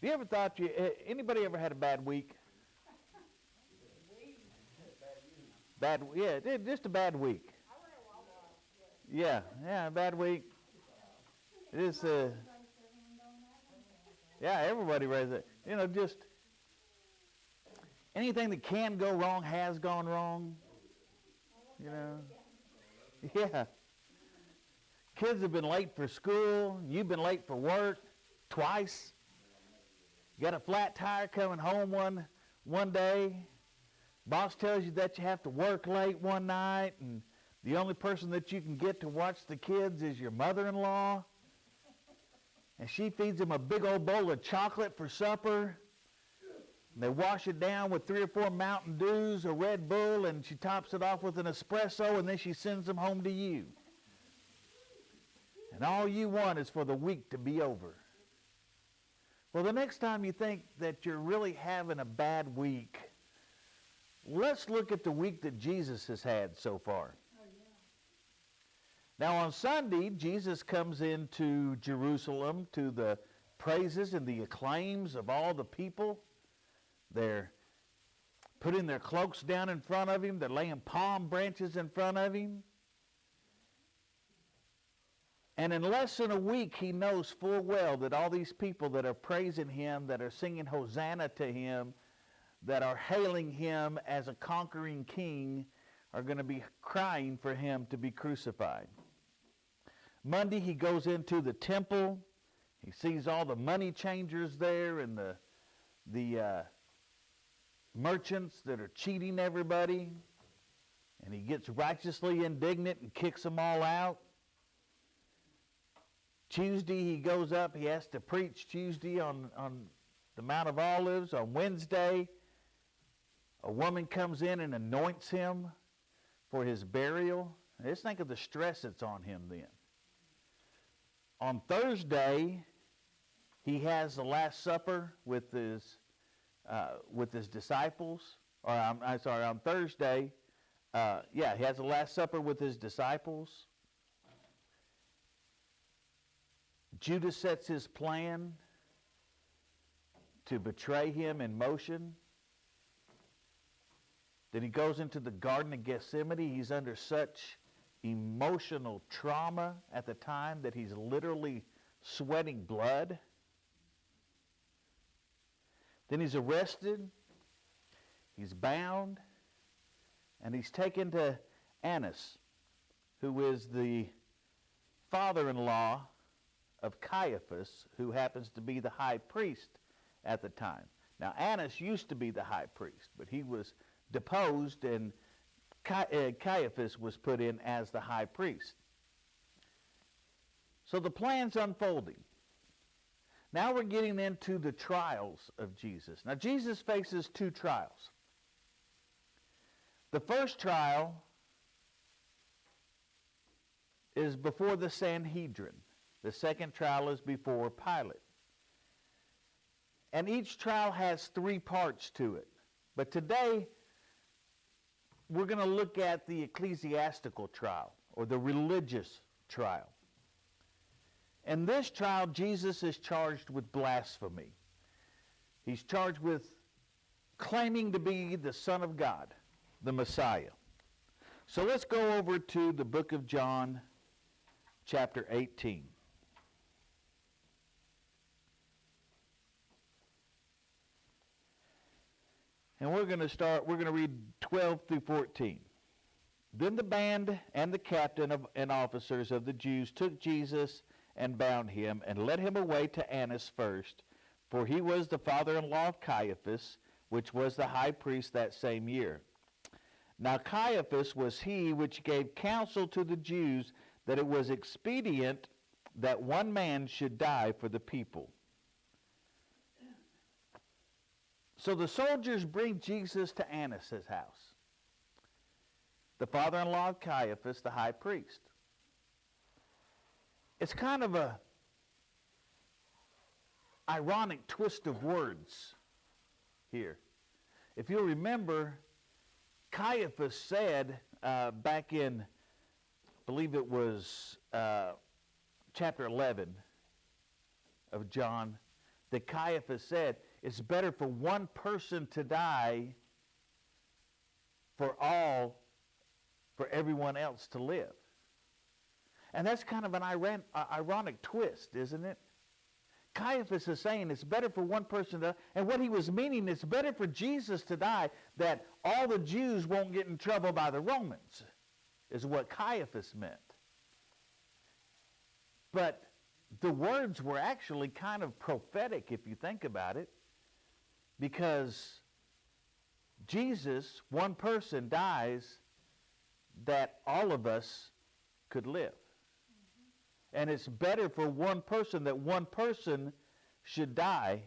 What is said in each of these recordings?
Have you ever thought, anybody ever had a bad week? Just a bad week. Yeah, a bad week. It is, yeah, everybody raised it. Just anything that can go wrong has gone wrong. Yeah. Kids have been late for school. You've been late for work twice. You got a flat tire coming home one day. Boss tells you that you have to work late one night, and the only person that you can get to watch the kids is your mother-in-law. And she feeds them a big old bowl of chocolate for supper. And they wash it down with 3 or 4 Mountain Dews or Red Bull, and she tops it off with an espresso, and then she sends them home to you. And all you want is for the week to be over. Well, the next time you think that you're really having a bad week, let's look at the week that Jesus has had so far. Now on Sunday, Jesus comes into Jerusalem to the praises and the acclaims of all the people. They're putting their cloaks down in front of him. They're laying palm branches in front of him. And in less than a week, he knows full well that all these people that are praising him, that are singing Hosanna to him, that are hailing him as a conquering king, are going to be crying for him to be crucified. Monday, he goes into the temple. He sees all the money changers there and the merchants that are cheating everybody. And he gets righteously indignant and kicks them all out. Tuesday, he goes up. He has to preach Tuesday on the Mount of Olives. On Wednesday, a woman comes in and anoints him for his burial. Just think of the stress that's on him then. On Thursday, he has the Last Supper with his disciples. Or I'm sorry, on Thursday, he has the Last Supper with his disciples. Judas sets his plan to betray him in motion. Then he goes into the Garden of Gethsemane. He's under such emotional trauma at the time that he's literally sweating blood. Then he's arrested. He's bound. And he's taken to Annas, who is the father-in-law of Caiaphas, who happens to be the high priest at the time. Now, Annas used to be the high priest, but he was deposed, and Caiaphas was put in as the high priest. So the plan's unfolding. Now we're getting into the trials of Jesus. Now, Jesus faces 2 trials. The first trial is before the Sanhedrin. The second trial is before Pilate. And each trial has 3 parts to it. But today, we're going to look at the ecclesiastical trial, or the religious trial. In this trial, Jesus is charged with blasphemy. He's charged with claiming to be the Son of God, the Messiah. So let's go over to the book of John, chapter 18. And we're going to read 12 through 14. Then the band and the captain and officers of the Jews took Jesus and bound him and led him away to Annas first, for he was the father-in-law of Caiaphas, which was the high priest that same year. Now Caiaphas was he which gave counsel to the Jews that it was expedient that one man should die for the people. So the soldiers bring Jesus to Annas' house, the father-in-law of Caiaphas, the high priest. It's kind of a ironic twist of words here. If you'll remember, Caiaphas said back in, I believe it was chapter 11 of John, that Caiaphas said, it's better for one person to die for everyone else to live. And that's kind of an ironic twist, isn't it? Caiaphas is saying it's better for one person to die. And what he was meaning, it's better for Jesus to die, that all the Jews won't get in trouble by the Romans, is what Caiaphas meant. But the words were actually kind of prophetic if you think about it, because Jesus, one person, dies that all of us could live. And it's better for one person that one person should die,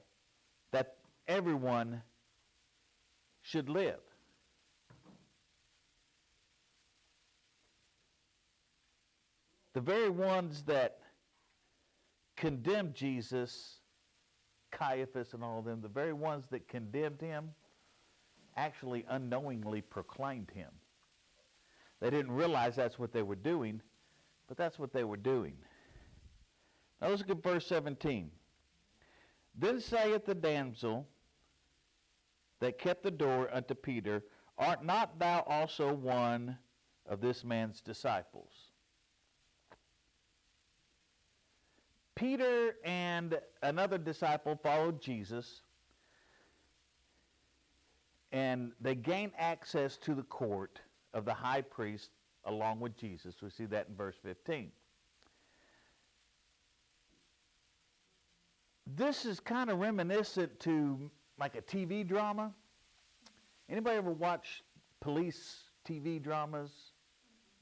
that everyone should live. The very ones that condemned Jesus, Caiaphas and all of them, the very ones that condemned him, actually unknowingly proclaimed him. They didn't realize that's what they were doing, but that's what they were doing. Now let's look at verse 17. Then saith the damsel that kept the door unto Peter, art not thou also one of this man's disciples? Peter and another disciple followed Jesus, and they gained access to the court of the high priest along with Jesus. We see that in verse 15. This is kind of reminiscent to like a TV drama. Anybody ever watch police TV dramas?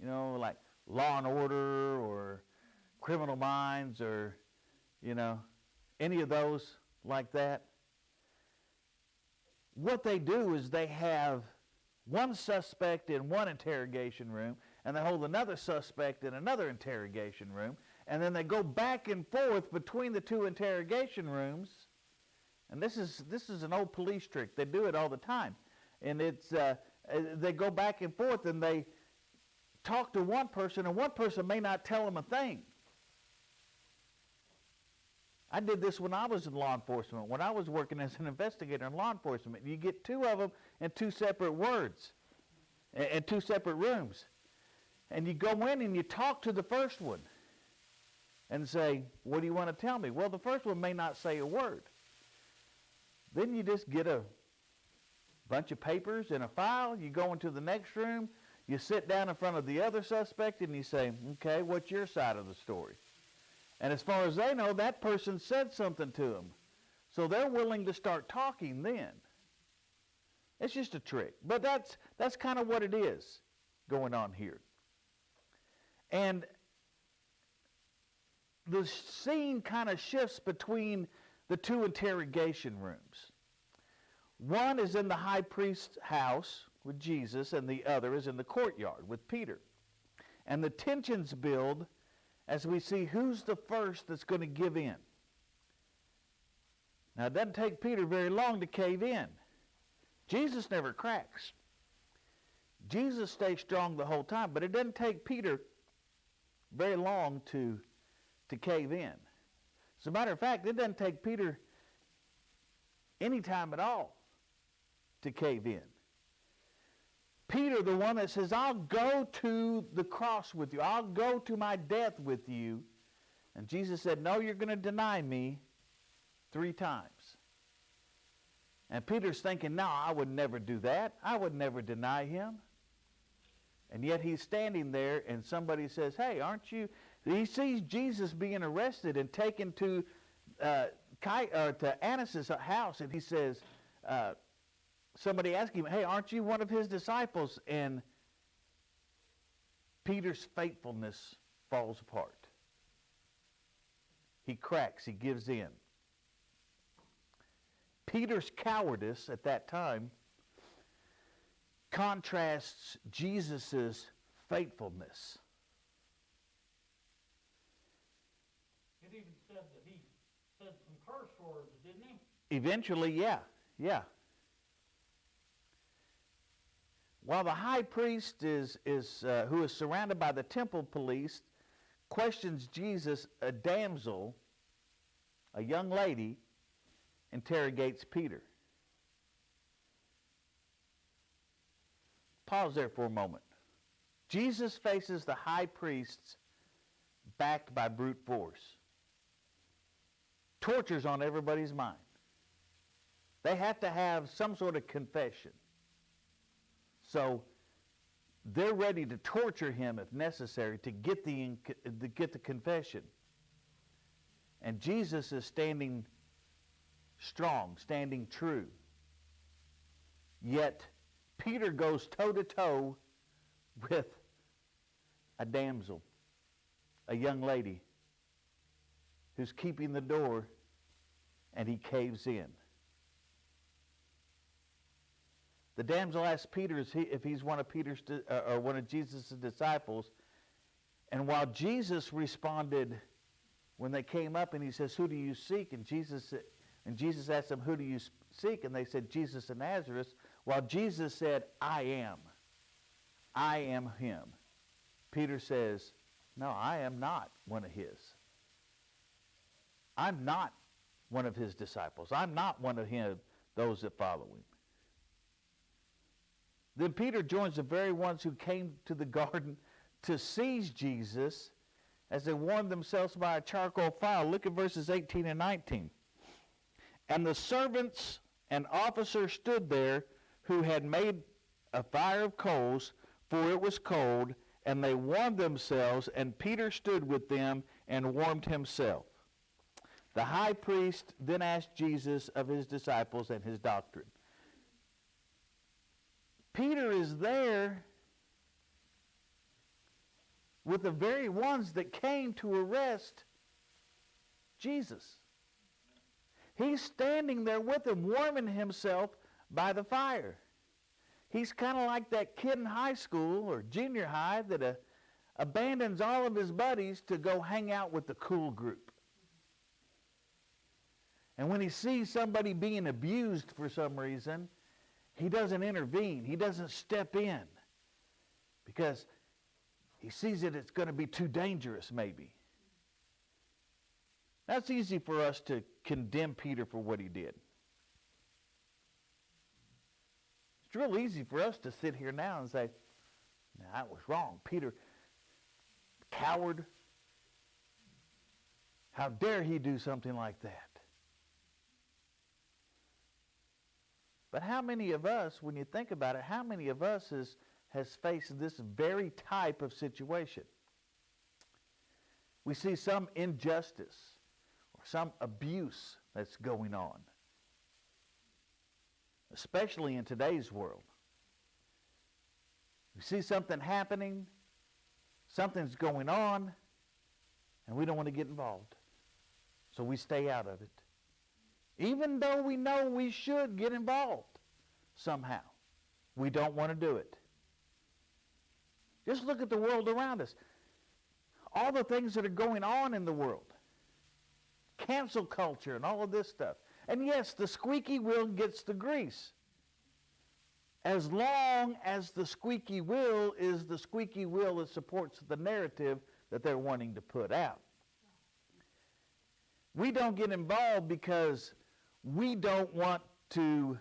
You know, like Law and Order or Criminal Minds or, you know, any of those like that? What they do is they have one suspect in one interrogation room, and they hold another suspect in another interrogation room, and then they go back and forth between the two interrogation rooms. And this is an old police trick. They do it all the time. And it's they go back and forth, and they talk to one person, and one person may not tell them a thing. I did this when I was in law enforcement, when I was working as an investigator in law enforcement. You get two of them in two separate words, in two separate rooms. And you go in and you talk to the first one and say, what do you want to tell me? Well, the first one may not say a word. Then you just get a bunch of papers and a file. You go into the next room. You sit down in front of the other suspect and you say, okay, what's your side of the story? And as far as they know, that person said something to them. So they're willing to start talking then. It's just a trick. But that's kind of what it is going on here. And the scene kind of shifts between the two interrogation rooms. One is in the high priest's house with Jesus, and the other is in the courtyard with Peter. And the tensions build as we see who's the first that's going to give in. Now, it doesn't take Peter very long to cave in. Jesus never cracks. Jesus stays strong the whole time, but it doesn't take Peter very long to cave in. As a matter of fact, it doesn't take Peter any time at all to cave in. Peter, the one that says, I'll go to the cross with you. I'll go to my death with you. And Jesus said, no, you're going to deny me 3 times. And Peter's thinking, no, I would never do that. I would never deny him. And yet he's standing there and somebody says, hey, aren't you? He sees Jesus being arrested and taken to Annas' house, and he says, somebody asked him, hey, aren't you one of his disciples? And Peter's faithfulness falls apart. He cracks, he gives in. Peter's cowardice at that time contrasts Jesus' faithfulness. It even said that he said some curse words, didn't he? Eventually, yeah. While the high priest who is surrounded by the temple police, questions Jesus, a damsel, a young lady, interrogates Peter. Pause there for a moment. Jesus faces the high priests backed by brute force. Torture's on everybody's mind. They have to have some sort of confession. So they're ready to torture him if necessary to get the confession. And Jesus is standing strong, standing true. Yet Peter goes toe-to-toe with a damsel, a young lady who's keeping the door, and he caves in. The damsel asks Peter if he's one of one of Jesus' disciples, and while Jesus responded when they came up, and he says, "Who do you seek?" And Jesus asked them, "Who do you seek?" And they said, "Jesus of Nazareth." While Jesus said, I am him. Peter says, "No, I am not one of his. I'm not one of his disciples. I'm not one of those that follow him." Then Peter joins the very ones who came to the garden to seize Jesus as they warmed themselves by a charcoal fire. Look at verses 18 and 19. And the servants and officers stood there who had made a fire of coals, for it was cold, and they warmed themselves, and Peter stood with them and warmed himself. The high priest then asked Jesus of his disciples and his doctrine. Peter is there with the very ones that came to arrest Jesus. He's standing there with them, warming himself by the fire. He's kind of like that kid in high school or junior high that abandons all of his buddies to go hang out with the cool group. And when he sees somebody being abused for some reason, he doesn't intervene. He doesn't step in because he sees that it's going to be too dangerous maybe. That's easy for us to condemn Peter for what he did. It's real easy for us to sit here now and say, "No, that was wrong. Peter, coward. How dare he do something like that?" But how many of us, when you think about it, how many of us has faced this very type of situation? We see some injustice or some abuse that's going on, especially in today's world. We see something happening, something's going on, and we don't want to get involved. So we stay out of it. Even though we know we should get involved somehow. We don't want to do it. Just look at the world around us. All the things that are going on in the world. Cancel culture and all of this stuff. And yes, the squeaky wheel gets the grease. As long as the squeaky wheel is the squeaky wheel that supports the narrative that they're wanting to put out. We don't get involved because we don't want to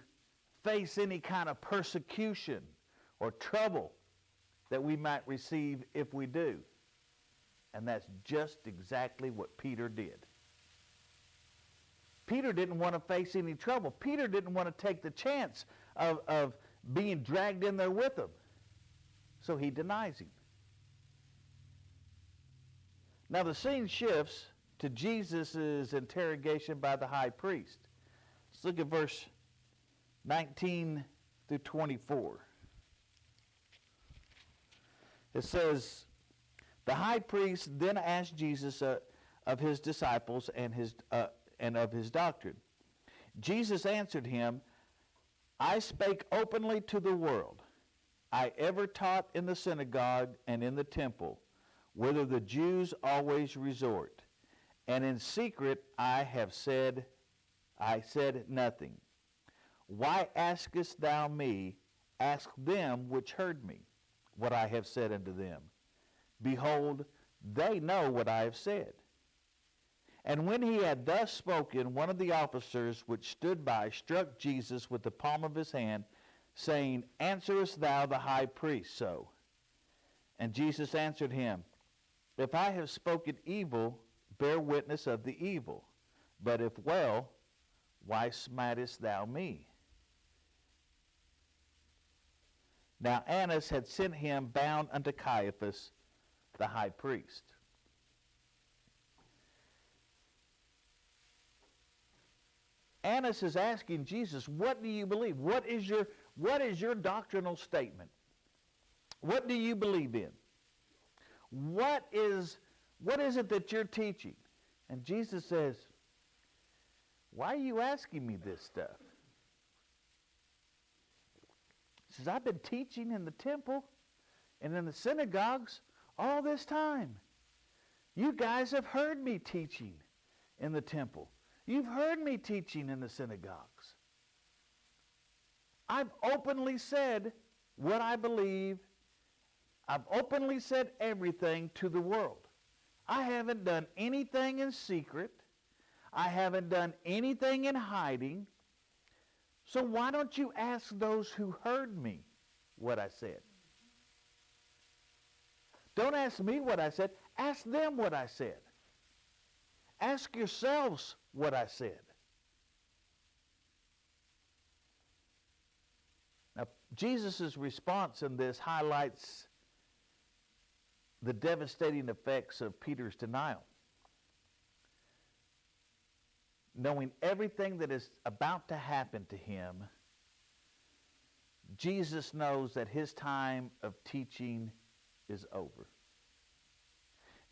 face any kind of persecution or trouble that we might receive if we do. And that's just exactly what Peter did. Peter didn't want to face any trouble. Peter didn't want to take the chance of being dragged in there with him. So he denies him. Now the scene shifts to Jesus' interrogation by the high priest. Let's look at verse 19 through 24. It says, the high priest then asked Jesus of his disciples and of his doctrine. Jesus answered him, I spake openly to the world. I ever taught in the synagogue and in the temple, whither the Jews always resort. And in secret I said nothing. Why askest thou me? Ask them which heard me, what I have said unto them. Behold, they know what I have said. And when he had thus spoken, one of the officers which stood by struck Jesus with the palm of his hand, saying, Answerest thou the high priest so? And Jesus answered him, If I have spoken evil, bear witness of the evil. But if well, why smitest thou me? Now Annas had sent him bound unto Caiaphas, the high priest. Annas is asking Jesus, what do you believe? What is your doctrinal statement? What do you believe in? What is it that you're teaching? And Jesus says, why are you asking me this stuff? He says, I've been teaching in the temple and in the synagogues all this time. You guys have heard me teaching in the temple. You've heard me teaching in the synagogues. I've openly said what I believe. I've openly said everything to the world. I haven't done anything in secret. I haven't done anything in hiding. So why don't you ask those who heard me what I said? Don't ask me what I said. Ask them what I said. Ask yourselves what I said. Now, Jesus' response in this highlights the devastating effects of Peter's denial. Knowing everything that is about to happen to him, Jesus knows that his time of teaching is over.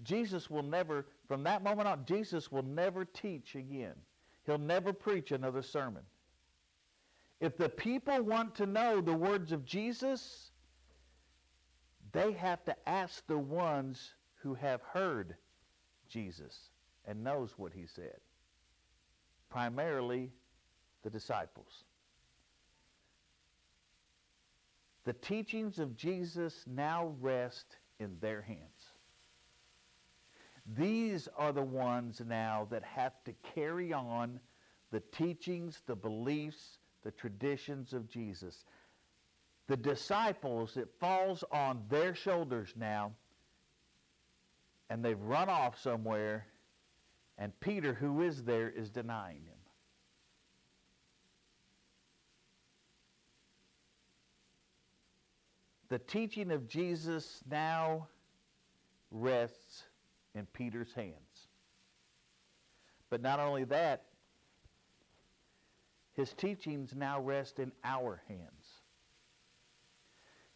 Jesus will never, from that moment on, Jesus will never teach again. He'll never preach another sermon. If the people want to know the words of Jesus, they have to ask the ones who have heard Jesus and knows what he said. Primarily the disciples. The teachings of Jesus now rest in their hands. These are the ones now that have to carry on the teachings, the beliefs, the traditions of Jesus. The disciples, it falls on their shoulders now, and they've run off somewhere, and Peter, who is there, is denying him. The teaching of Jesus now rests in Peter's hands. But not only that, his teachings now rest in our hands.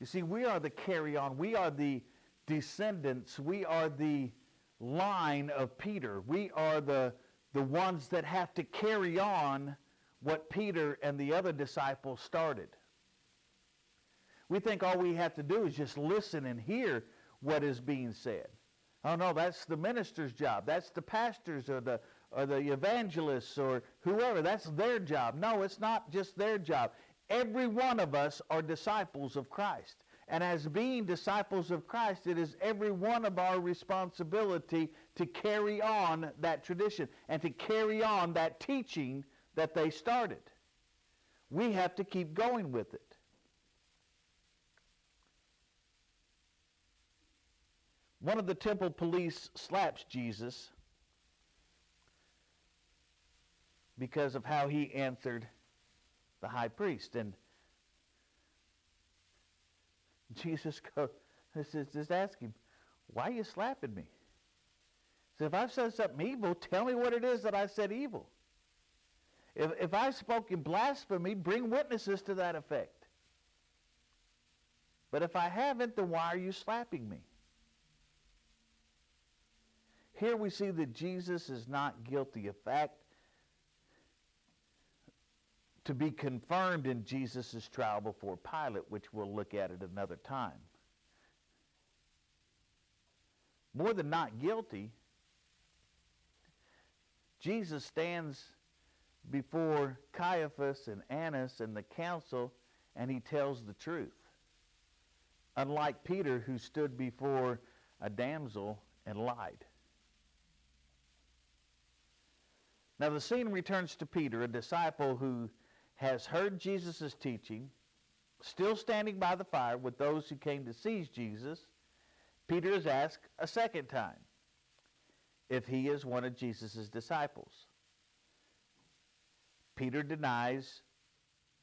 You see, we are the carry-on. We are the descendants. We are the line of Peter. We are the ones that have to carry on what Peter and the other disciples started. We think all we have to do is just listen and hear what is being said. Oh no, that's the minister's job. That's the pastor's or the evangelists or whoever. That's their job. No, it's not just their job. Every one of us are disciples of Christ. And as being disciples of Christ, it is every one of our responsibility to carry on that tradition and to carry on that teaching that they started. We have to keep going with it. One of the temple police slaps Jesus because of how he answered the high priest. And Jesus just ask him, why are you slapping me? So if I've said something evil, tell me what it is that I said evil. If I've spoken blasphemy, bring witnesses to that effect. But if I haven't, then why are you slapping me? Here we see that Jesus is not guilty. In fact, to be confirmed in Jesus' trial before Pilate, which we'll look at another time. More than not guilty, Jesus stands before Caiaphas and Annas and the council, and he tells the truth. Unlike Peter, who stood before a damsel and lied. Now the scene returns to Peter, a disciple who has heard Jesus' teaching, still standing by the fire with those who came to seize Jesus. Peter is asked a second time if he is one of Jesus' disciples. Peter denies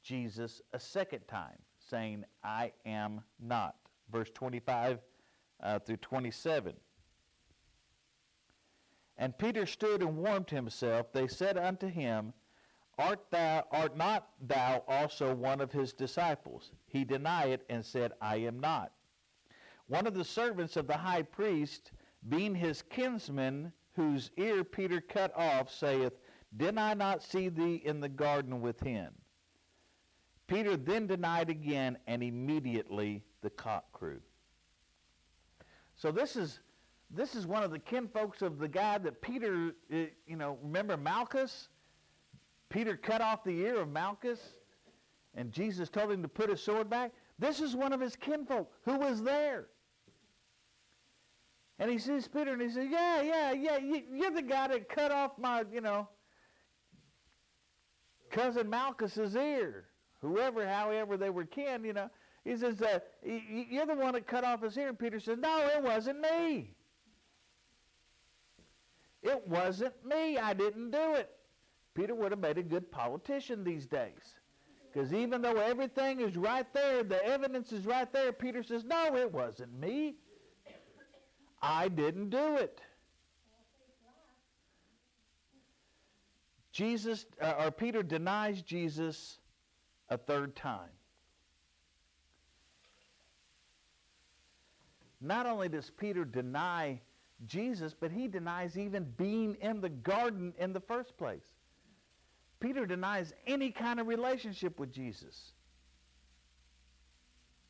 Jesus a second time, saying, I am not. Verse 25 through 27. And Peter stood and warmed himself. They said unto him, Art not thou also one of his disciples? He denied and said, I am not. One of the servants of the high priest, being his kinsman, whose ear Peter cut off, saith, Did I not see thee in the garden with him? Peter then denied again, and immediately the cock crew. So this is one of the kinfolks of the guy that Peter, remember Malchus? Peter cut off the ear of Malchus, and Jesus told him to put his sword back. This is one of his kinfolk who was there. And he sees Peter, and he says, yeah, you're the guy that cut off my, cousin Malchus's ear. However they were kin, He says, you're the one that cut off his ear. And Peter says, no, it wasn't me. It wasn't me. I didn't do it. Peter would have made a good politician these days. Because even though everything is right there, the evidence is right there, Peter says, no, it wasn't me. I didn't do it. Peter denies Jesus a third time. Not only does Peter deny Jesus, but he denies even being in the garden in the first place. Peter denies any kind of relationship with Jesus.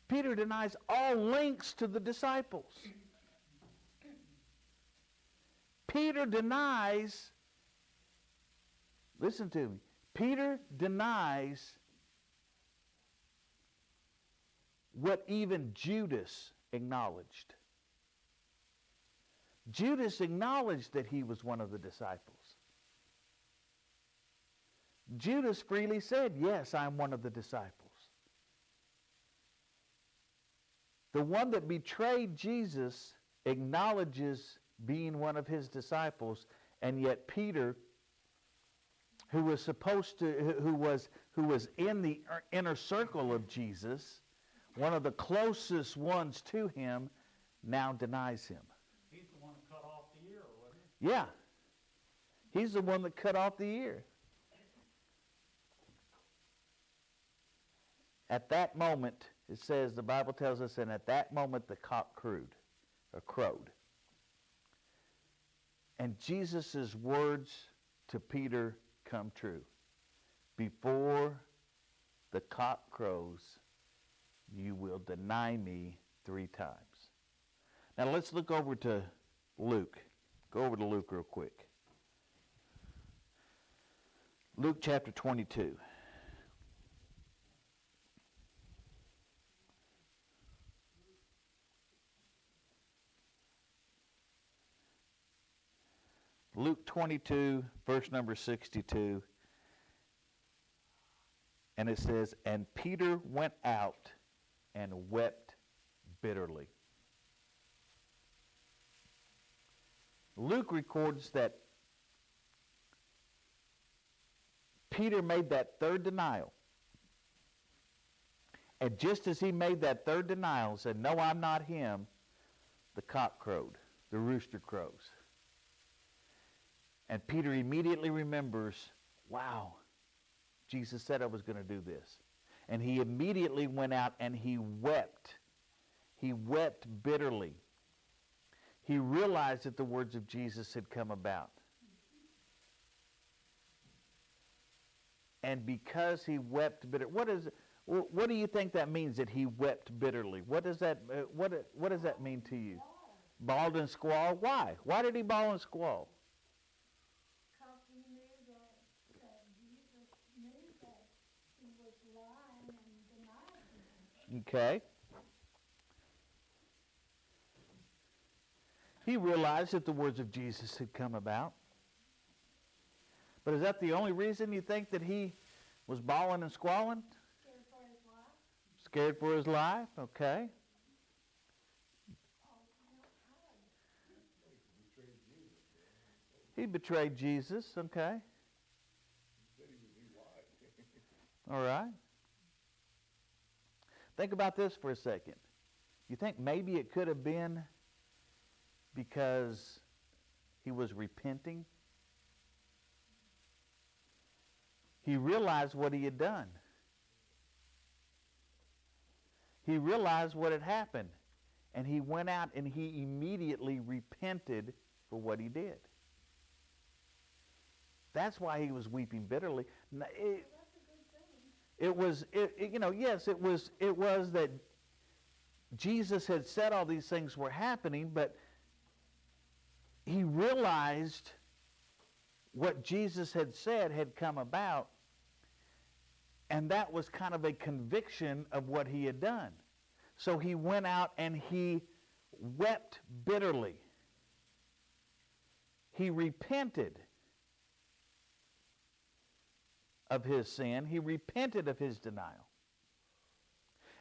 Peter denies all links to the disciples. Peter denies, listen to me, Peter denies what even Judas acknowledged. Judas acknowledged that he was one of the disciples. Judas freely said, yes, I'm one of the disciples. The one that betrayed Jesus acknowledges being one of his disciples, and yet Peter, who was in the inner circle of Jesus, one of the closest ones to him, now denies him. He's the one that cut off the ear, wasn't he? Yeah. He's the one that cut off the ear. At that moment, it says, the Bible tells us, and at that moment the cock crowed. And Jesus' words to Peter come true. Before the cock crows, you will deny me 3 times. Now let's look over to Luke. Go over to Luke real quick. Luke chapter 22. Luke 22, verse number 62. And it says, and Peter went out and wept bitterly. Luke records that Peter made that third denial. And just as he made that third denial and said, no, I'm not him, the cock crowed, the rooster crows. And Peter immediately remembers, wow, Jesus said I was going to do this. And he immediately went out and he wept. He wept bitterly. He realized that the words of Jesus had come about. And because he wept bitterly, what do you think that means, that he wept bitterly? What does that mean to you? Bawled and squalled? Why? Why did he bawl and squall? Because he knew that Jesus knew that he was lying and denying him. Okay. He realized that the words of Jesus had come about. But is that the only reason you think that he was bawling and squalling? Scared for his life. Scared for his life? Okay. Oh, no, He betrayed Jesus. Okay. All right. Think about this for a second. You think maybe it could have been because he was repenting? He realized what he had done. He realized what had happened. And he went out and he immediately repented for what he did. That's why he was weeping bitterly. that's a good thing. It was, yes, it was that Jesus had said all these things were happening, but he realized what Jesus had said had come about, and that was kind of a conviction of what he had done. So he went out and he wept bitterly. He repented of his sin. He repented of his denial.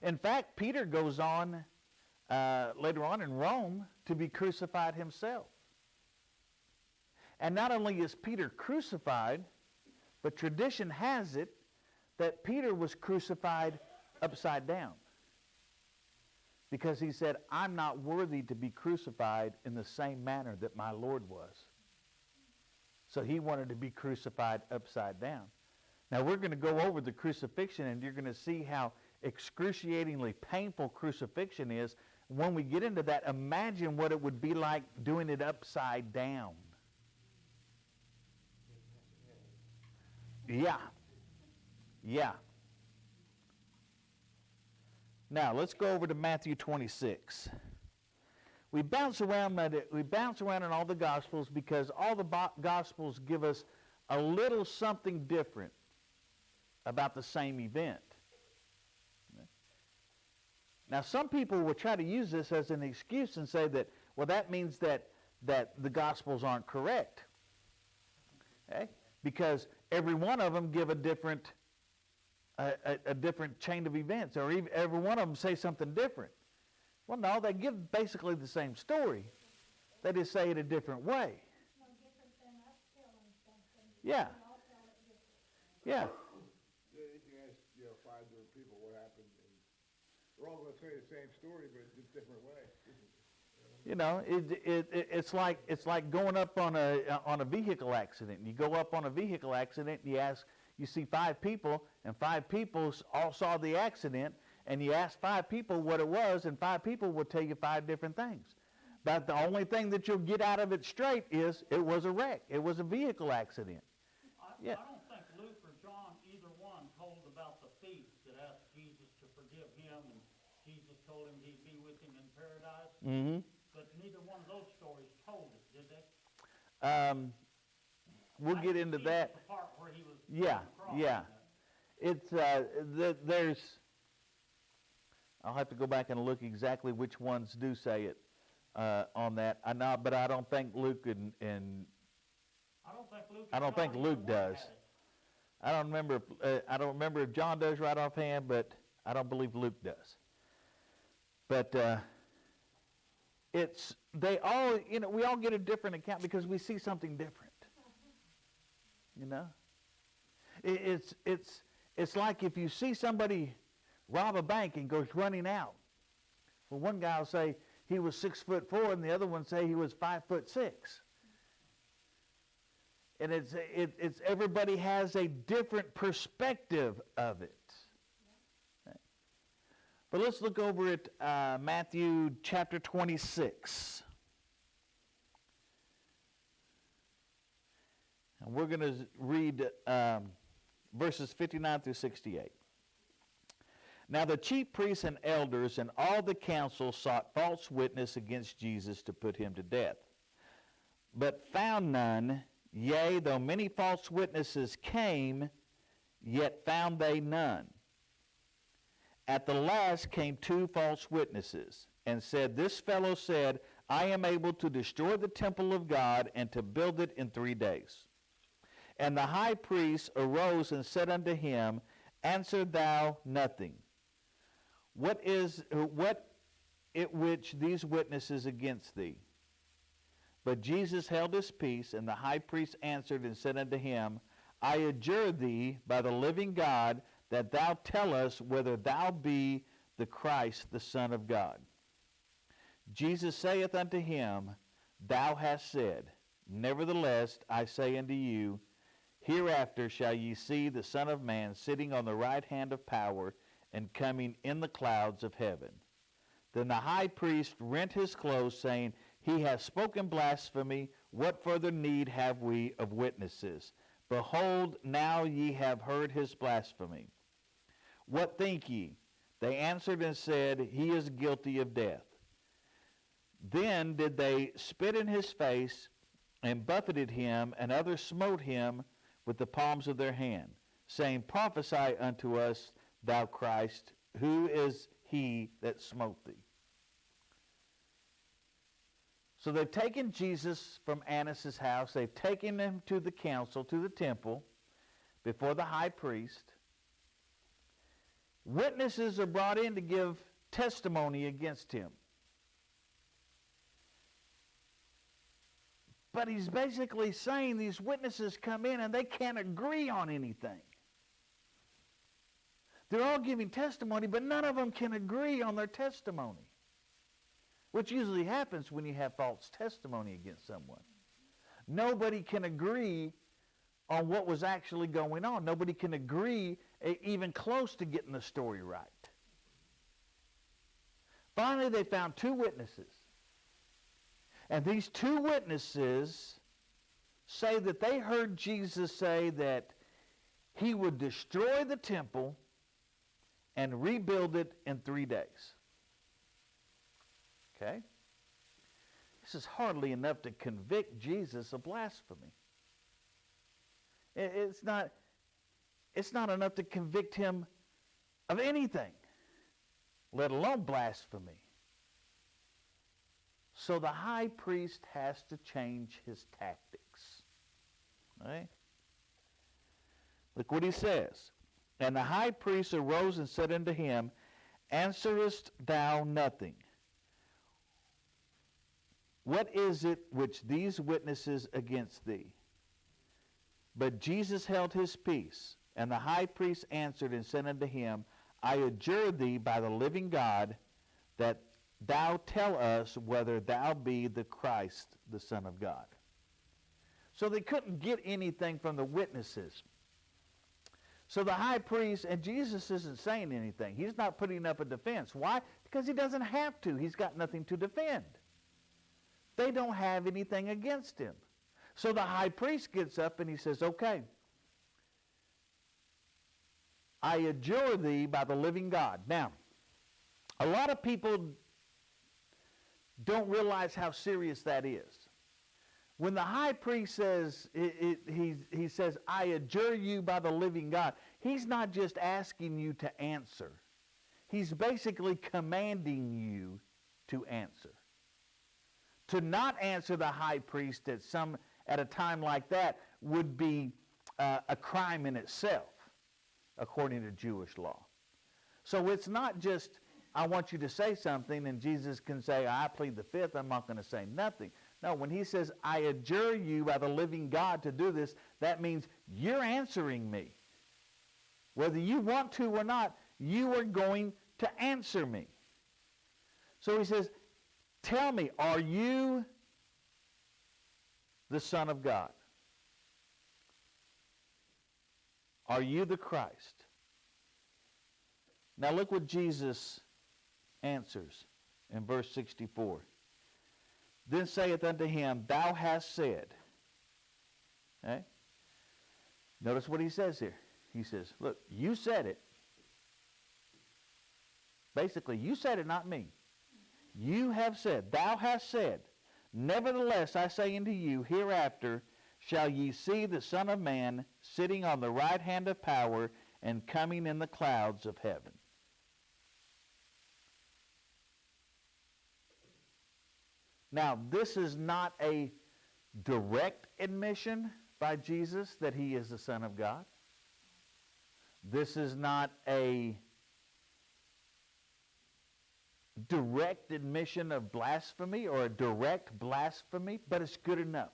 In fact, Peter goes on later on in Rome to be crucified himself. And not only is Peter crucified, but tradition has it that Peter was crucified upside down. Because he said, I'm not worthy to be crucified in the same manner that my Lord was. So he wanted to be crucified upside down. Now we're going to go over the crucifixion, and you're going to see how excruciatingly painful crucifixion is. When we get into that, imagine what it would be like doing it upside down. Yeah. Yeah. Now let's go over to Matthew 26. We bounce around in all the Gospels because all the Gospels give us a little something different about the same event. Now, some people will try to use this as an excuse and say that, well, that means that the Gospels aren't correct. Okay? Because every one of them give a different chain of events, or even every one of them say something different. Well, no, they give basically the same story. They just say it a different way. No different than us telling something. Yeah. We all tell it different. Yeah. You can ask, 5 different people what happened, and they're all going to say the same story, but it's a different way. It's like going up on a vehicle accident. You go up on a vehicle accident, and you see 5 people, and 5 people all saw the accident, and you ask 5 people what it was, and 5 people will tell you 5 different things. But the only thing that you'll get out of it straight is it was a wreck. It was a vehicle accident. I don't think Luke or John, either one, told about the thief that asked Jesus to forgive him, and Jesus told him he'd be with him in paradise. Mm-hmm. But neither one of those stories told it, did they? We'll get into that. The part where he was Yeah, on the cross. yeah. It's there's. I'll have to go back and look exactly which ones do say it on that. I know, but I don't think Luke and I don't think Luke does. I don't remember if John does right offhand, but I don't believe Luke does. But we all get a different account because we see something different. It's like if you see somebody rob a bank and goes running out. Well, one guy will say he was 6'4", and the other one say he was 5'6". And it's everybody has a different perspective of it. But let's look over at Matthew chapter 26. And we're going to read verses 59 through 68. Now the chief priests and elders and all the council sought false witness against Jesus to put him to death, but found none. Yea, though many false witnesses came, yet found they none. At the last came 2 false witnesses, and said, This fellow said, I am able to destroy the temple of God and to build it in 3 days. And the high priest arose and said unto him, Answer thou nothing. What it which these witnesses against thee? But Jesus held his peace, and the high priest answered and said unto him, I adjure thee by the living God, that thou tell us whether thou be the Christ, the Son of God. Jesus saith unto him, Thou hast said. Nevertheless, I say unto you, hereafter shall ye see the Son of Man sitting on the right hand of power, and coming in the clouds of heaven. Then the high priest rent his clothes, saying, He hath spoken blasphemy. What further need have we of witnesses? Behold, now ye have heard his blasphemy. What think ye? They answered and said, He is guilty of death. Then did they spit in his face, and buffeted him, and others smote him with the palms of their hand, saying, Prophesy unto us, thou Christ, who is he that smote thee? So they've taken Jesus from Annas' house. They've taken him to the council, to the temple, before the high priest. Witnesses are brought in to give testimony against him. But he's basically saying these witnesses come in and they can't agree on anything. They're all giving testimony, but none of them can agree on their testimony, which usually happens when you have false testimony against someone. Nobody can agree on what was actually going on. Nobody can agree even close to getting the story right. Finally, they found two witnesses. And these two witnesses say that they heard Jesus say that he would destroy the temple and rebuild it in 3 days. Okay? This is hardly enough to convict Jesus of blasphemy. It's not enough to convict him of anything, let alone blasphemy. So the high priest has to change his tactics. Right? Look what he says. And the high priest arose and said unto him, Answerest thou nothing? What is it which these witnesses against thee? But Jesus held his peace. And the high priest answered and said unto him, I adjure thee by the living God, that thou tell us whether thou be the Christ, the Son of God. So they couldn't get anything from the witnesses. So the high priest, and Jesus isn't saying anything. He's not putting up a defense. Why? Because he doesn't have to. He's got nothing to defend. They don't have anything against him. So the high priest gets up and he says, okay, I adjure thee by the living God. Now, a lot of people don't realize how serious that is. When the high priest says, he says, I adjure you by the living God, he's not just asking you to answer. He's basically commanding you to answer. To not answer the high priest at a time like that would be a crime in itself, according to Jewish law. So it's not just, I want you to say something, and Jesus can say, I plead the fifth, I'm not going to say nothing. No, when he says, I adjure you by the living God to do this, that means you're answering me. Whether you want to or not, you are going to answer me. So he says, tell me, are you the Son of God? Are you the Christ? Now look what Jesus answers in verse 64. Then saith unto him, Thou hast said. Okay? Notice what he says here. He says, look, you said it. Basically, you said it, not me. You have said, thou hast said, Nevertheless, I say unto you, hereafter shall ye see the Son of Man sitting on the right hand of power and coming in the clouds of heaven. Now, this is not a direct admission by Jesus that he is the Son of God. This is not a direct admission of blasphemy or a direct blasphemy, but it's good enough.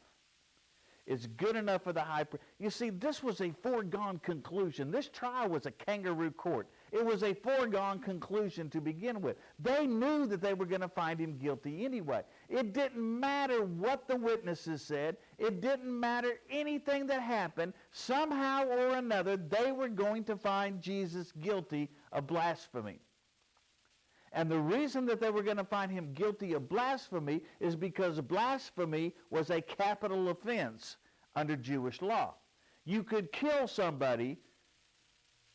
It's good enough for the high priest. You see, this was a foregone conclusion. This trial was a kangaroo court. It was a foregone conclusion to begin with. They knew that they were going to find him guilty anyway. It didn't matter what the witnesses said. It didn't matter anything that happened. Somehow or another, they were going to find Jesus guilty of blasphemy. And the reason that they were going to find him guilty of blasphemy is because blasphemy was a capital offense under Jewish law. You could kill somebody,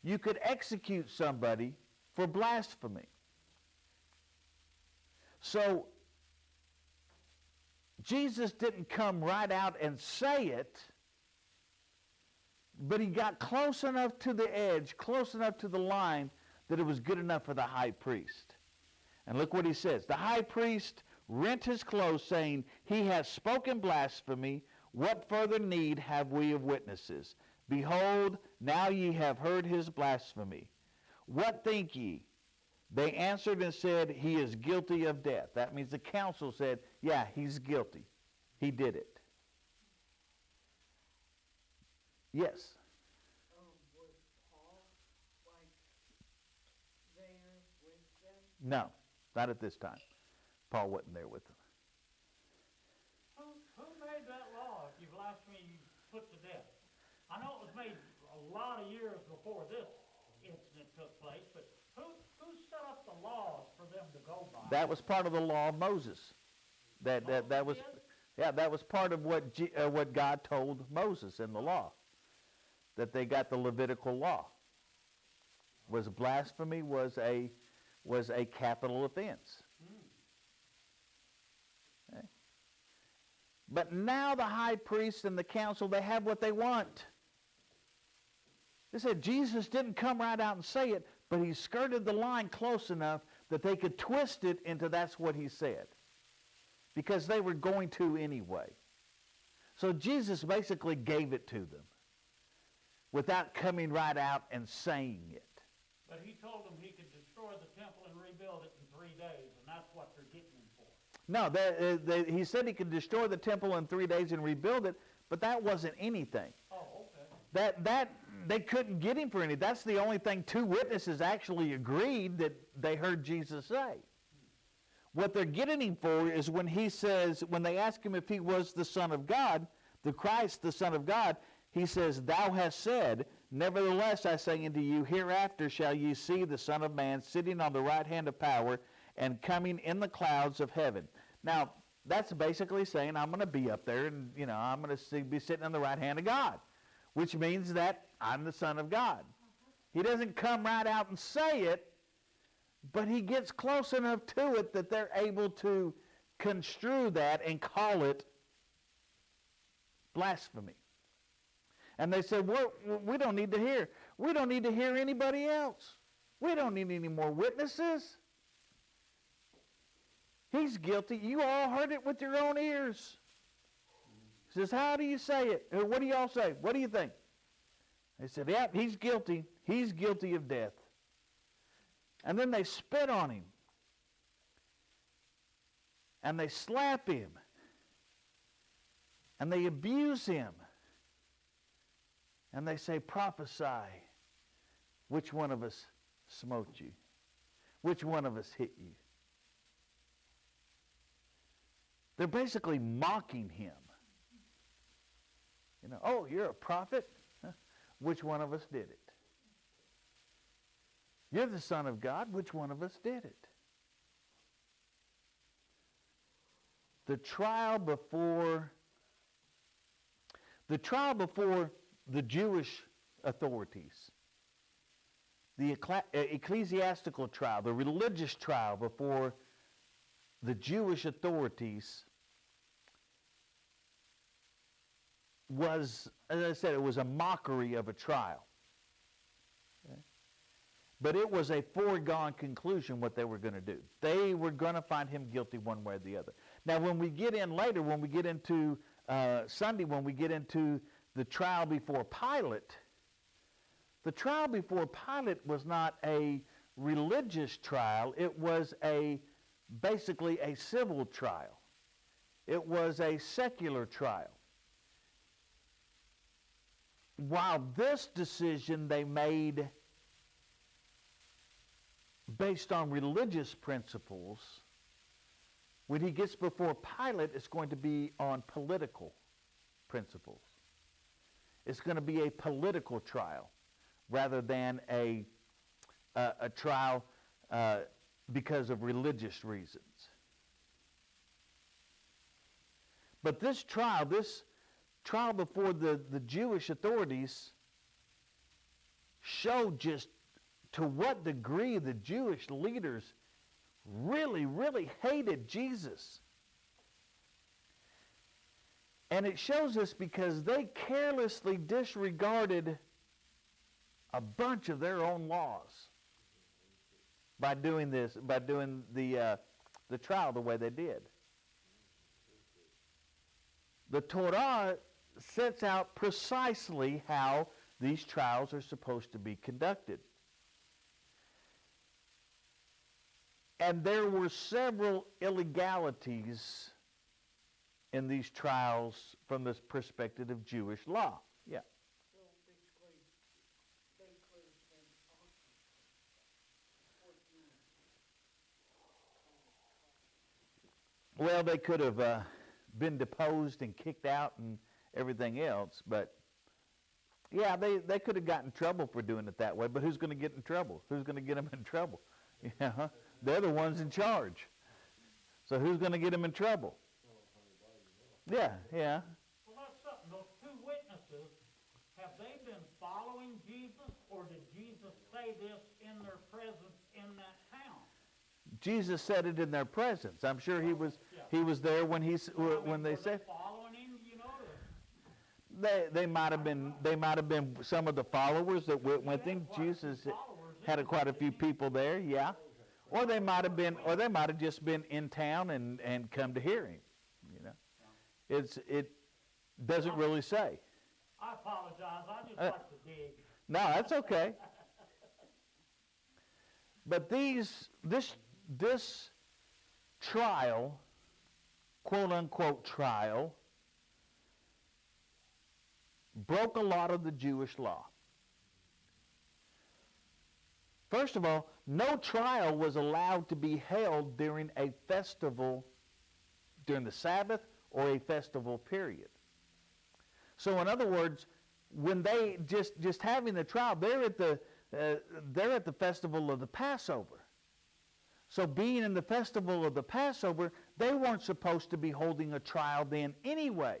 you could execute somebody for blasphemy. So, Jesus didn't come right out and say it, but he got close enough to the edge, close enough to the line, that it was good enough for the high priest. And look what he says. The high priest rent his clothes, saying, he has spoken blasphemy. What further need have we of witnesses? Behold, now ye have heard his blasphemy. What think ye? They answered and said, he is guilty of death. That means the council said, yeah, he's guilty. He did it. Yes. Was Paul, there with them? No, not at this time. Paul wasn't there with them. Who made that law? If you blaspheme, you put to death. I know it was made a lot of years before this incident took place, but who set up the laws for them to go by? That was part of the law of Moses. That was part of what God told Moses in the law. That they got the Levitical law. Was blasphemy was a capital offense. Okay. But now the high priest and the council, they have what they want. They said Jesus didn't come right out and say it, but he skirted the line close enough that they could twist it into that's what he said. Because they were going to anyway. So Jesus basically gave it to them without coming right out and saying it. But he told them he could destroy the temple and rebuild it in 3 days, and that's what they're getting him for. No, he said he could destroy the temple in 3 days and rebuild it, but that wasn't anything. Oh, okay. That they couldn't get him for any. That's the only thing 2 witnesses actually agreed that they heard Jesus say. What they're getting him for is when he says, when they ask him if he was the Son of God, the Christ, the Son of God, he says, thou hast said, nevertheless I say unto you, hereafter shall ye see the Son of Man sitting on the right hand of power and coming in the clouds of heaven. Now, that's basically saying I'm going to be up there and, I'm going to be sitting on the right hand of God, which means that I'm the Son of God. He doesn't come right out and say it, but he gets close enough to it that they're able to construe that and call it blasphemy. And they said, well, we don't need to hear. We don't need to hear anybody else. We don't need any more witnesses. He's guilty. You all heard it with your own ears. He says, how do you say it? Or what do y'all say? What do you think? They said, yeah, he's guilty. He's guilty of death. And then they spit on him. And they slap him. And they abuse him. And they say, prophesy. Which one of us smote you? Which one of us hit you? They're basically mocking him. Oh, you're a prophet? Huh? Which one of us did it? You're the Son of God. Which one of us did it? The trial before the Jewish authorities, the ecclesiastical trial, the religious trial before the Jewish authorities was, as I said, it was a mockery of a trial. Okay? But it was a foregone conclusion what they were going to do. They were going to find him guilty one way or the other. Now, when we get in later, when we get into Sunday, when we get into the trial before Pilate, the trial before Pilate was not a religious trial. It was basically a civil trial. It was a secular trial. While this decision they made based on religious principles, when he gets before Pilate, it's going to be on political principles. It's going to be a political trial rather than a trial because of religious reasons. But this trial before the Jewish authorities showed just to what degree the Jewish leaders really, really hated Jesus. And it shows us because they carelessly disregarded a bunch of their own laws by doing the trial the way they did. The Torah sets out precisely how these trials are supposed to be conducted. And there were several illegalities in these trials from this perspective of Jewish law. Yeah. So basically, they could have been awesome. Well, they could have been deposed and kicked out and everything else, but yeah, they could have gotten in trouble for doing it that way, but who's going to get in trouble? Who's going to get them in trouble? Yeah, they're the ones in charge. So who's going to get them in trouble? Yeah. Well, that's something. Those two witnesses, have they been following Jesus, or did Jesus say this in their presence in that town? Jesus said it in their presence. I'm sure he was there when they said. Following him, you know. They might have been some of the followers that went with him. Jesus had quite a few people there, yeah. Or they might have just been in town and come to hear him. You know, it doesn't really say. I apologize. I just like to dig. No, that's okay. But this trial, quote unquote trial, broke a lot of the Jewish law. First of all, no trial was allowed to be held during a festival, during the Sabbath or a festival period. So in other words, when they just having the trial, they're at the festival of the Passover. So being in the festival of the Passover, they weren't supposed to be holding a trial then anyway.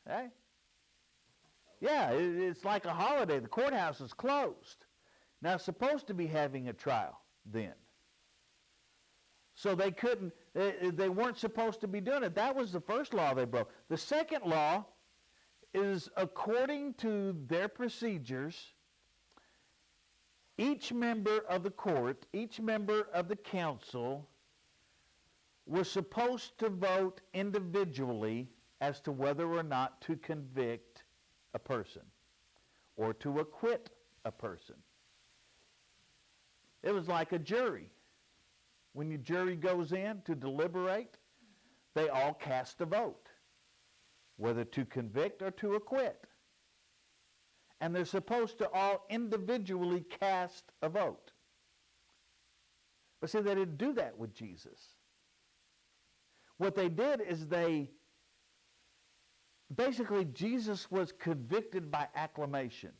Okay? Yeah, it's like a holiday. The courthouse is closed. Now, it's supposed to be having a trial then. So they weren't supposed to be doing it. That was the first law they broke. The second law is, according to their procedures, each member of the court, each member of the council was supposed to vote individually as to whether or not to convict a person or to acquit a person. It was like a jury. When your jury goes in to deliberate, they all cast a vote, whether to convict or to acquit. And they're supposed to all individually cast a vote. But see, they didn't do that with Jesus. What they did is basically Jesus was convicted by acclamation.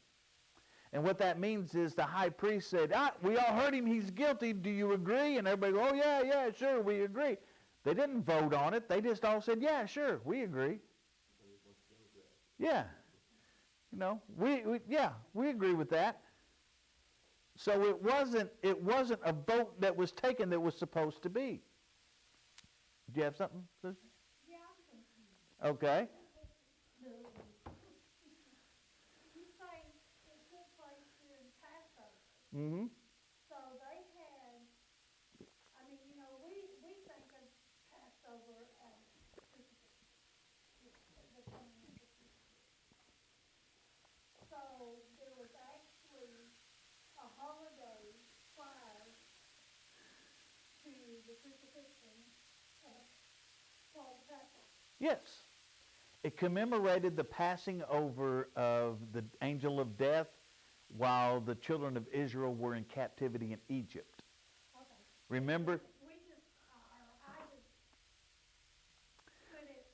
And what that means is the high priest said, we all heard him, he's guilty, do you agree? And everybody go, oh yeah, sure, we agree. They didn't vote on it, they just all said, yeah, sure, we agree. Yeah. You know, we agree with that. So it wasn't a vote that was taken that was supposed to be. Do you have something, sister? Yeah, I'm confused. Okay. You say it took place during Passover. Mm-hmm. So they had, I mean, you know, we think of Passover as the coming of the holiday prior to the crucifixion of Paul the Baptist. Yes. It commemorated the passing over of the angel of death while the children of Israel were in captivity in Egypt. Okay. Remember? We just, or I just put it,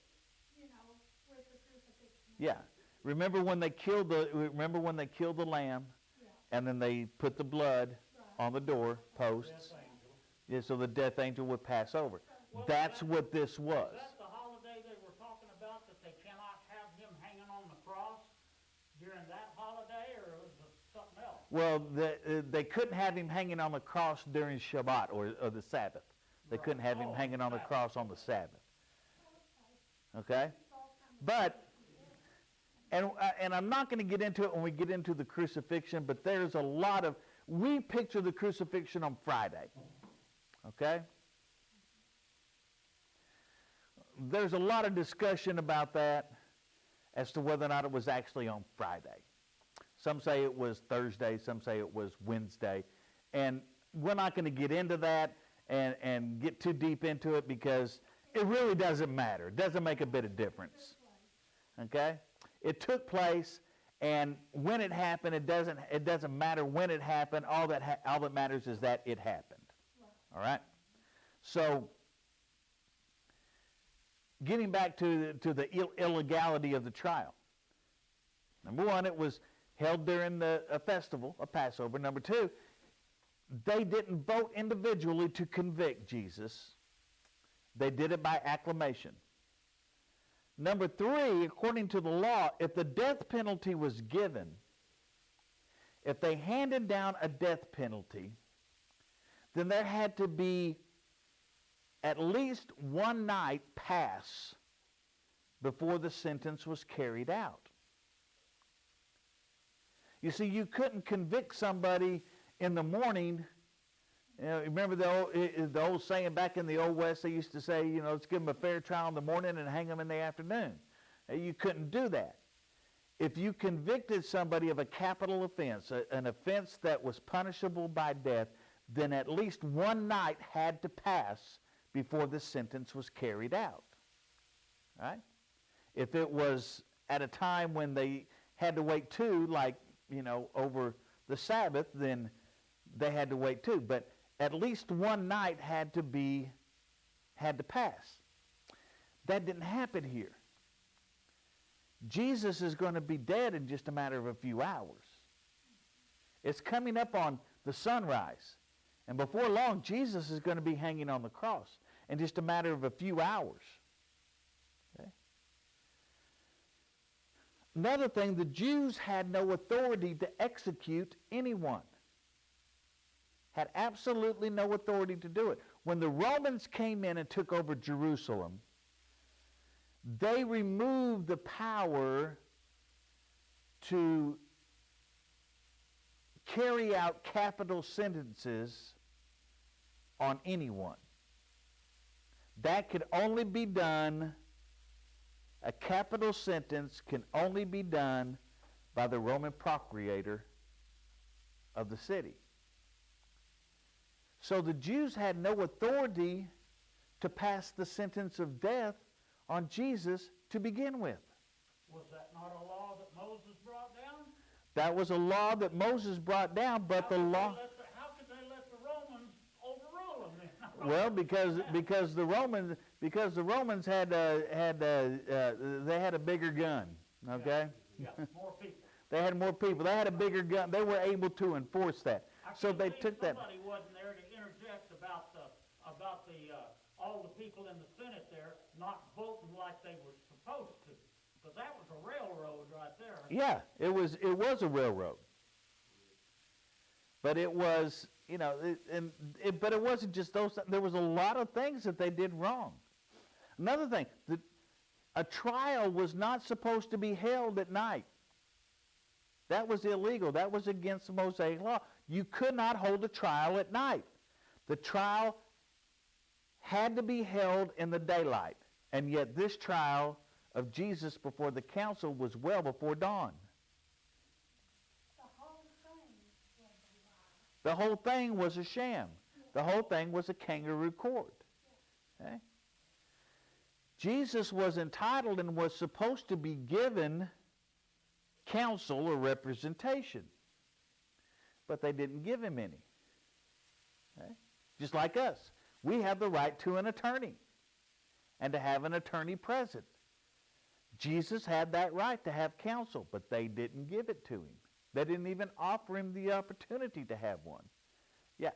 you know, with the crucifixion. Yeah. Remember when they killed the lamb, Yeah, and then they put the blood right. on the door posts, Death angel. yeah, so the death angel would pass over. Well, That's that- what this was. Is that the holiday they were talking about, that they cannot have him hanging on the cross during that holiday, or was it something else? Well, they couldn't have him hanging on the cross during Shabbat or the Sabbath. They couldn't have him Oh, hanging on the Sabbath. cross on the Sabbath. Okay? It's all kind of. But, and I'm not going to get into it when we get into the crucifixion, but there's a lot of, we picture the crucifixion on Friday. Okay? There's a lot of discussion about that as to whether or not it was actually on Friday. Some say it was Thursday, some say it was Wednesday. And we're not going to get into that and get too deep into it because it really doesn't matter. It doesn't make a bit of difference. Okay? It took place, and when it happened, it doesn't matter when it happened. All that matters is that it happened. All right? So, getting back to the illegality of the trial. Number one, it was held during a festival, a Passover. Number two, they didn't vote individually to convict Jesus. They did it by acclamation. Number three, according to the law, if the death penalty was given, if they handed down a death penalty, then there had to be at least one night pass before the sentence was carried out. You see, you couldn't convict somebody in the morning. You know, remember the old saying back in the Old West, they used to say, you know, let's give them a fair trial in the morning and hang them in the afternoon. You couldn't do that. If you convicted somebody of a capital offense, an offense that was punishable by death, then at least one night had to pass before the sentence was carried out. Right? If it was at a time when they had to wait too, like, you know, over the Sabbath, then they had to wait too. But at least one night had to pass. That didn't happen here. Jesus is going to be dead in just a matter of a few hours. It's coming up on the sunrise. And before long, Jesus is going to be hanging on the cross in just a matter of a few hours. Okay? Another thing, the Jews had no authority to execute anyone. Had absolutely no authority to do it. When the Romans came in and took over Jerusalem, they removed the power to carry out capital sentences on anyone. That could only be done, a capital sentence can only be done by the Roman procurator of the city. So the Jews had no authority to pass the sentence of death on Jesus to begin with. Was that not a law that Moses brought down? That was a law that Moses brought down, but the law... How could they let the Romans overrule them then? Well, because the Romans had they had a bigger gun, okay? Yeah, more people. They had more people. They had a bigger gun. They were able to enforce that. I So can't they believe took that. Somebody wasn't there to interject about all the people in the Senate there not voting like they were supposed to, because that was a railroad right there. Yeah, it was a railroad. But it was, you know, but it wasn't just those. There was a lot of things that they did wrong. Another thing, a trial was not supposed to be held at night. That was illegal. That was against the Mosaic law. You could not hold a trial at night. The trial had to be held in the daylight. And yet this trial of Jesus before the council was well before dawn. The whole thing was a lie. The whole thing was a sham. The whole thing was a kangaroo court. Okay? Jesus was entitled and was supposed to be given counsel or representation. But they didn't give him any. Okay? Just like us. We have the right to an attorney and to have an attorney present. Jesus had that right to have counsel, but they didn't give it to him. They didn't even offer him the opportunity to have one. Yeah.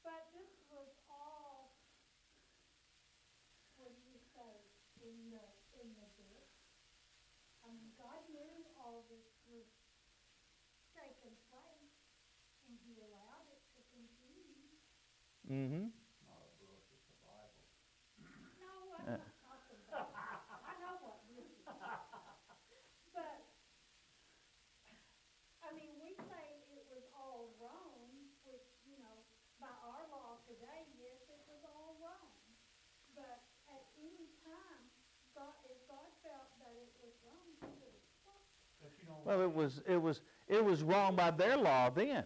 But this was all, what do you say, in the book? I mean, God knew all this was taking place, and he allowed it to continue. Mm-hmm. No, I'm not talking about that. I know what this is. But, I mean, we say it was all wrong, which, you know, by our law today, yes, it was all wrong. But at any time, if God felt that it was wrong, he could have stopped it. But you know, Well, it was wrong by their law then.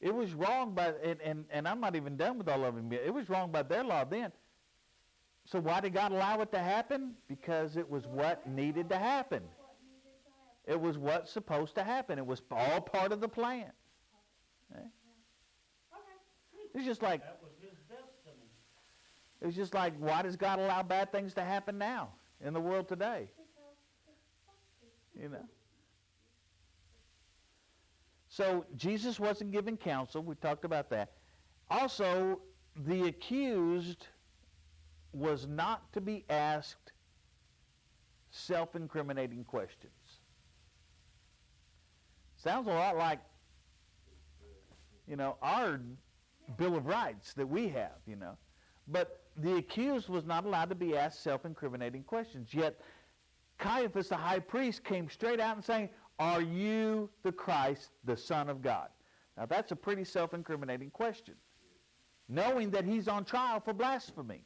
It was wrong by, and I'm not even done with all of them yet. It was wrong by their law then. So why did God allow it to happen? Because it was what needed to happen. What needed to happen. It was what's supposed to happen. It was all part of the plan. Okay? Okay. It's just like, that was his destiny. it's just like, why does God allow bad things to happen now in the world today? Because it's supposed to. You know. So Jesus wasn't given counsel. We talked about that. Also, the accused was not to be asked self-incriminating questions. Sounds a lot like, you know, our Bill of Rights that we have, you know. But the accused was not allowed to be asked self-incriminating questions. Yet Caiaphas, the high priest, came straight out and saying, "Are you the Christ, the Son of God?" Now that's a pretty self-incriminating question, knowing that he's on trial for blasphemy.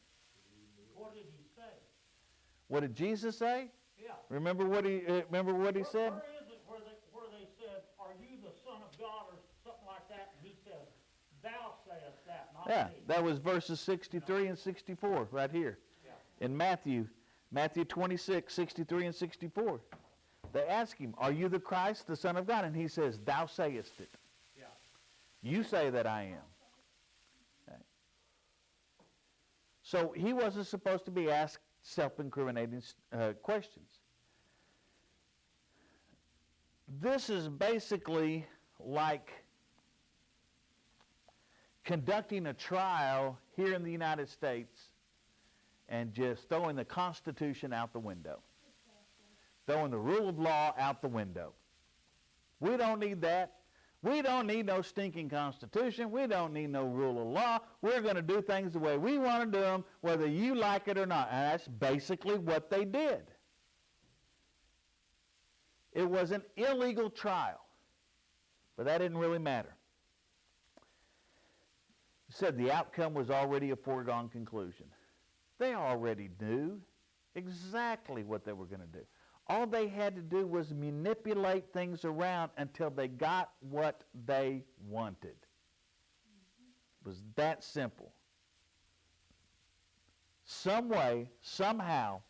What did he say? What did Jesus say? Yeah. Remember what he said? Where is it where they said, "Are you the Son of God?" or something like that? And he said, "Thou sayest that, not Yeah, me." that was verses 63 and 64 right here Yeah. in Matthew 26, 63 and 64. They ask him, "Are you the Christ, the Son of God?" And he says, "Thou sayest it." Yeah. You say that I am. Okay. So he wasn't supposed to be asked self-incriminating questions. This is basically like conducting a trial here in the United States and just throwing the Constitution out the window. Throwing the rule of law out the window. We don't need that. We don't need no stinking Constitution. We don't need no rule of law. We're going to do things the way we want to do them, whether you like it or not. And that's basically what they did. It was an illegal trial, but that didn't really matter. It said the outcome was already a foregone conclusion. They already knew exactly what they were going to do. All they had to do was manipulate things around until they got what they wanted. It was that simple. Some way, somehow,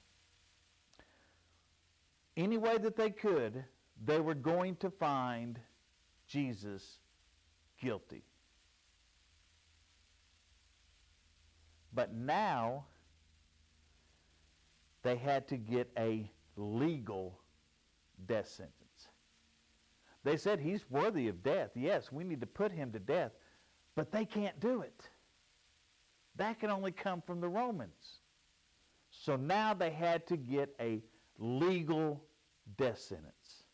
any way that they could, they were going to find Jesus guilty. But now, they had to get a legal death sentence. They said he's worthy of death. Yes, we need to put him to death, but they can't do it. That can only come from the Romans. So now they had to get a legal death sentence.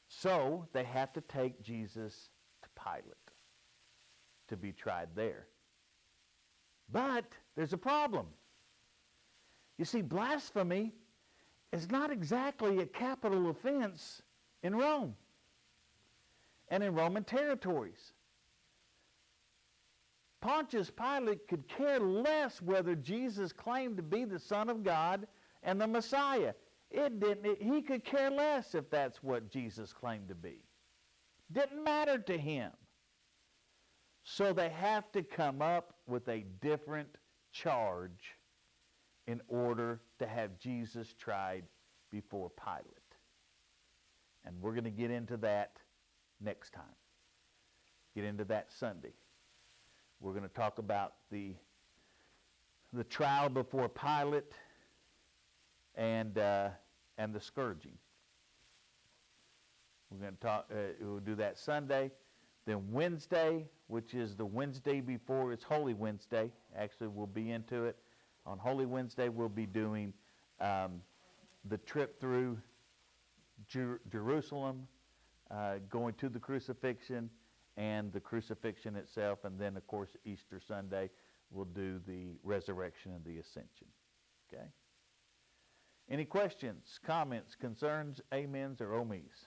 So they have to take Jesus to Pilate to be tried there. But there's a problem. You see, blasphemy is not exactly a capital offense in Rome and in Roman territories. Pontius Pilate could care less whether Jesus claimed to be the Son of God and the Messiah. He could care less if that's what Jesus claimed to be. Didn't matter to him. So they have to come up with a different charge in order to have Jesus tried before Pilate. And we're going to get into that next time. Get into that Sunday. We're going to talk about the trial before Pilate and the scourging. We're going to talk. We'll do that Sunday. Then Wednesday, which is the Wednesday before it's Holy Wednesday. Actually, we'll be into it. On Holy Wednesday, we'll be doing the trip through Jerusalem, going to the crucifixion and the crucifixion itself. And then, of course, Easter Sunday, we'll do the resurrection and the ascension. Okay? Any questions, comments, concerns, amens, or omies?